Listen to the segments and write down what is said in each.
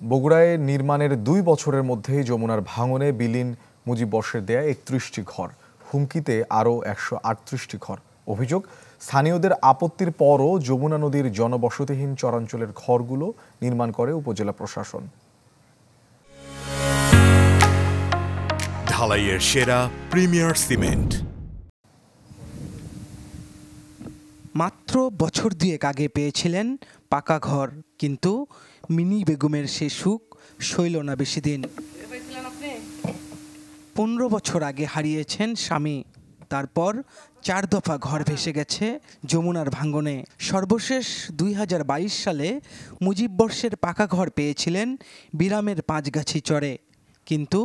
বগুড়ায় নির্মাণের ২ বছরের মধ্যেই যমুনার ভাঙনে বিলীন মুজিববর্ষের দেয়া ৩১টি ঘর, হুমকিতে আরও ১৩৮টি ঘর। অভিযোগ, স্থানীয়দের আপত্তির পরও যমুনা নদীর জনবসতিহীন চরাঞ্চলের ঘরগুলো নির্মাণ করে উপজেলা প্রশাসন। ঢালাইয়ের সেরা প্রিমিয়ার সিমেন্ট। মাত্র বছর দুয়েক আগে পেয়েছিলেন পাকা ঘর, কিন্তু মিনি বেগমের সে সুখ সইল না বেশি দিন। ১৫ বছর আগে হারিয়েছেন স্বামী, তারপর ৪ দফা ঘর ভেসে গেছে যমুনার ভাঙনে। সর্বশেষ ২০২২ সালে মুজিববর্ষের পাকা ঘর পেয়েছিলেন বিরামের পাঁচগাছি চরে, কিন্তু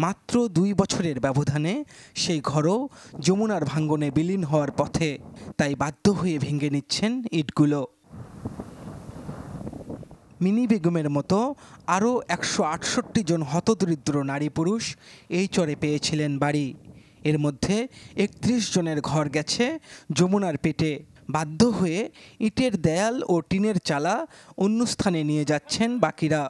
মাত্র ২ বছরের ব্যবধানে সেই ঘরও যমুনার ভাঙনে বিলীন হওয়ার পথে। তাই বাধ্য হয়ে ভেঙে নিচ্ছেন ইটগুলো। মিনি বেগমের মতো আরও ১৬৮ জন হতদরিদ্র নারী পুরুষ এই চরে পেয়েছিলেন বাড়ি। এর মধ্যে ৩১ জনের ঘর গেছে যমুনার পেটে। বাধ্য হয়ে ইটের দেয়াল ও টিনের চালা অন্য স্থানে নিয়ে যাচ্ছেন বাকিরা।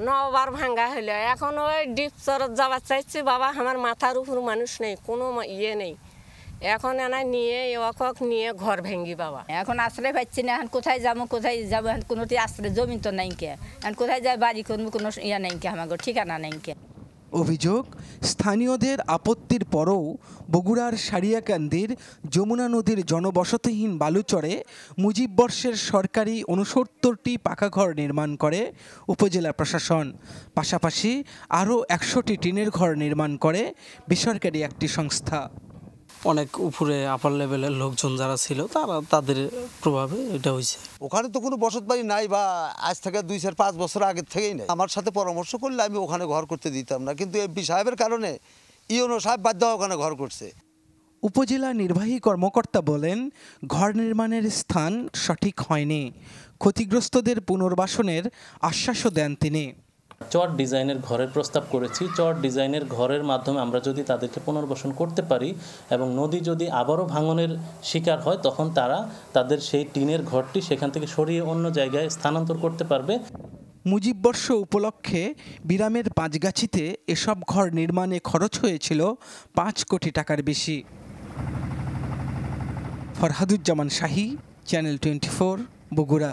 ৯ বার ভাঙ্গা হইলো, এখন ওই ডিপ চরত যাওয়ার চাইছি। বাবা, আমার মাথার উপর মানুষ নেই, কোনো ইয়ে নেই। এখন এনাই নিয়ে একক নিয়ে ঘর ভেঙ্গি বাবা। এখন আশ্রয় পাচ্ছি না, এখন কোথায় যাবো এখন কোনোটি আশ্রয় জমি তো নাই কে, এখন কোথায় যাই বাড়ি করবো, কোনো ইয়া নাই কে, আমার ঠিকানা নাই কে। অভিযোগ, স্থানীয়দের আপত্তির পরও বগুড়ার সারিয়াকান্দির যমুনা নদীর জনবসতিহীন বালুচরে মুজিববর্ষের সরকারি ৬৯টি পাকা ঘর নির্মাণ করে উপজেলা প্রশাসন। পাশাপাশি আরও ১০০টি টিনের ঘর নির্মাণ করে বেসরকারি একটি সংস্থা। অনেক উপরে আপার লেভেলের লোকজন যারা ছিল তাদের প্রভাবে এটা হয়েছে। ওখানে তো কোনো বসত বাড়ি নাই, বা আজ থেকে ২-৫ বছর আগের থেকেই নাই। আমার সাথে পরামর্শ করলে আমি ওখানে ঘর করতে দিতাম না, কিন্তু এমপি সাহেবের কারণে ইউনো সাহেব বাধ্য ওখানে ঘর করছে। উপজেলা নির্বাহী কর্মকর্তা বলেন, ঘর নির্মাণের স্থান সঠিক হয়নি। ক্ষতিগ্রস্তদের পুনর্বাসনের আশ্বাসও দেন তিনি। চট ডিজাইনের ঘরের প্রস্তাব করেছি। চট ডিজাইনের ঘরের মাধ্যমে আমরা যদি তাদেরকে পুনর্বাসন করতে পারি এবং নদী যদি আবারও ভাঙনের শিকার হয়, তখন তারা তাদের সেই টিনের ঘরটি সেখান থেকে সরিয়ে অন্য জায়গায় স্থানান্তর করতে পারবে। মুজিববর্ষ উপলক্ষে বিরামের পাঁচগাছিতে এসব ঘর নির্মাণে খরচ হয়েছিল ৫ কোটি টাকার বেশি। ফরহাদুজ্জামান শাহী, চ্যানেল 24, বগুড়া।